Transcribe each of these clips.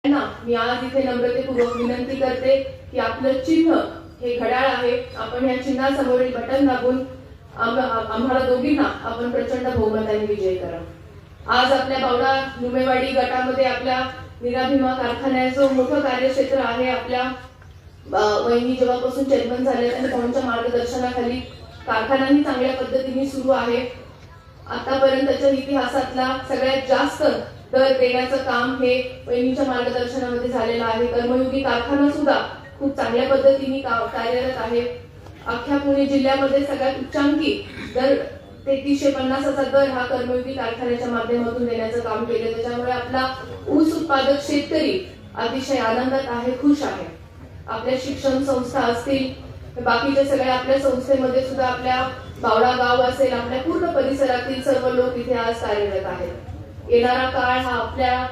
ना मी आज इथे नम्रतेपूर्वक विनंती करते की आपलं चिन्ह हे घड्याळ आहे. आपण या चिन्हासमोरील बटन दाबून आम्हाला दोघींना आपण प्रचंड बहुमताने विजयी करा. आज आपल्या बावडा नुमेवाडी गटामध्ये आपल्या निराभिमा कारखान्याचं मोठं कार्यक्षेत्र आहे. आपल्या वहिनी जेव्हापासून चेअरमन झाले आणि त्यांच्या मार्गदर्शनाखाली कारखानाही चांगल्या पद्धतीने सुरू आहे. आतापर्यंतच्या इतिहासातला सगळ्यात जास्त दर देण्याचं काम हे वहिनीच्या मार्गदर्शनामध्ये झालेलं आहे. कर्मयोगी कारखाना सुद्धा खूप चांगल्या पद्धतीने कार्यरत आहे. अख्ख्या पुणे जिल्ह्यामध्ये सगळ्यात उच्चांकी दर 3350चा दर हा कर्मयोगी कारखान्याच्या माध्यमातून देण्याचं काम केलं. त्याच्यामुळे आपला ऊस उत्पादक शेतकरी अतिशय आनंदात आहे, खुश आहे. आपल्या शिक्षण संस्था असतील, बाकीच्या सगळ्या आपल्या संस्थेमध्ये सुद्धा आपल्या बावडा गाव असेल, आपल्या पूर्ण परिसरातील सर्व लोक इथे आज कार्यरत आहेत. येणारा काळ हा आपल्या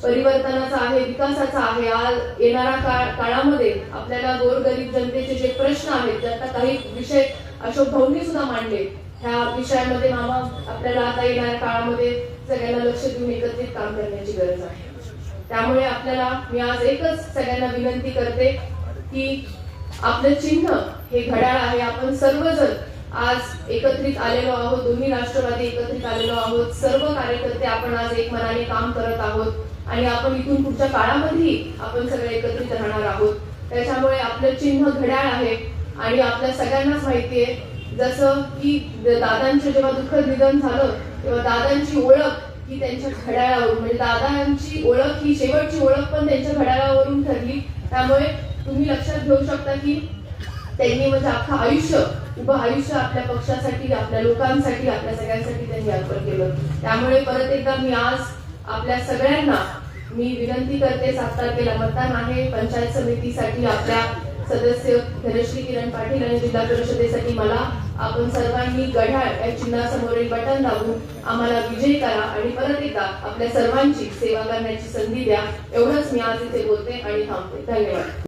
परिवर्तनाचा आहे, विकासाचा आहे. आज येणाऱ्या काळामध्ये आपल्याला गोरगरीब जनतेचे जे प्रश्न आहेत, आता काही विषय अशोक भाऊंनी सुद्धा मांडले, ह्या विषयामध्ये मामा आपल्याला आता येणाऱ्या काळामध्ये सगळ्यांना लक्ष देऊन एकत्रित काम करण्याची गरज आहे. त्यामुळे आपल्याला मी आज एकच सगळ्यांना विनंती करते की आपलं चिन्ह हे घड्याळ आहे. आपण सर्वजण आज एकत्रित आलेलो आहोत, दोन्ही राष्ट्रवादी एकत्रित आलेलो आहोत. सर्व कार्यकर्ते आपण आज एक मनाने काम करत आहोत आणि आपण इथून पुढच्या काळामध्येही आपण सगळे एकत्रित राहणार आहोत. त्याच्यामुळे आपलं चिन्ह घड्याळ आहे आणि आपल्या सगळ्यांनाच माहिती आहे, जसं की दादांचं जेव्हा दुःखद निधन झालं तेव्हा दादांची ओळख ही त्यांच्या घड्याळावरून, म्हणजे दादांची ओळख ही शेवटची ओळख पण त्यांच्या घड्याळावरून ठरली. त्यामुळे तुम्ही लक्षात घेऊ शकता की त्यांनी म्हणजे अख्खं आयुष्य, उभं आयुष्य आपल्या पक्षासाठी, आपल्या लोकांसाठी, आपल्या सगळ्यांसाठी त्यांनी अर्पण केलं. त्यामुळे परत एकदा मी आज आपल्या सगळ्यांना मी विनंती करते, 7 तारखेला मतदान आहे. पंचायत समितीसाठी आपल्या सदस्य धनश्री किरण पाटील आणि जिल्हा परिषदेसाठी मला आपण सर्वांनी घड्याळ या चिन्हासमोरील बटन दाबून आम्हाला विजयी करा आणि परत एकदा आपल्या सर्वांची सेवा करण्याची संधी द्या. एवढंच मी आज इथे बोलते आणि थांबते. धन्यवाद.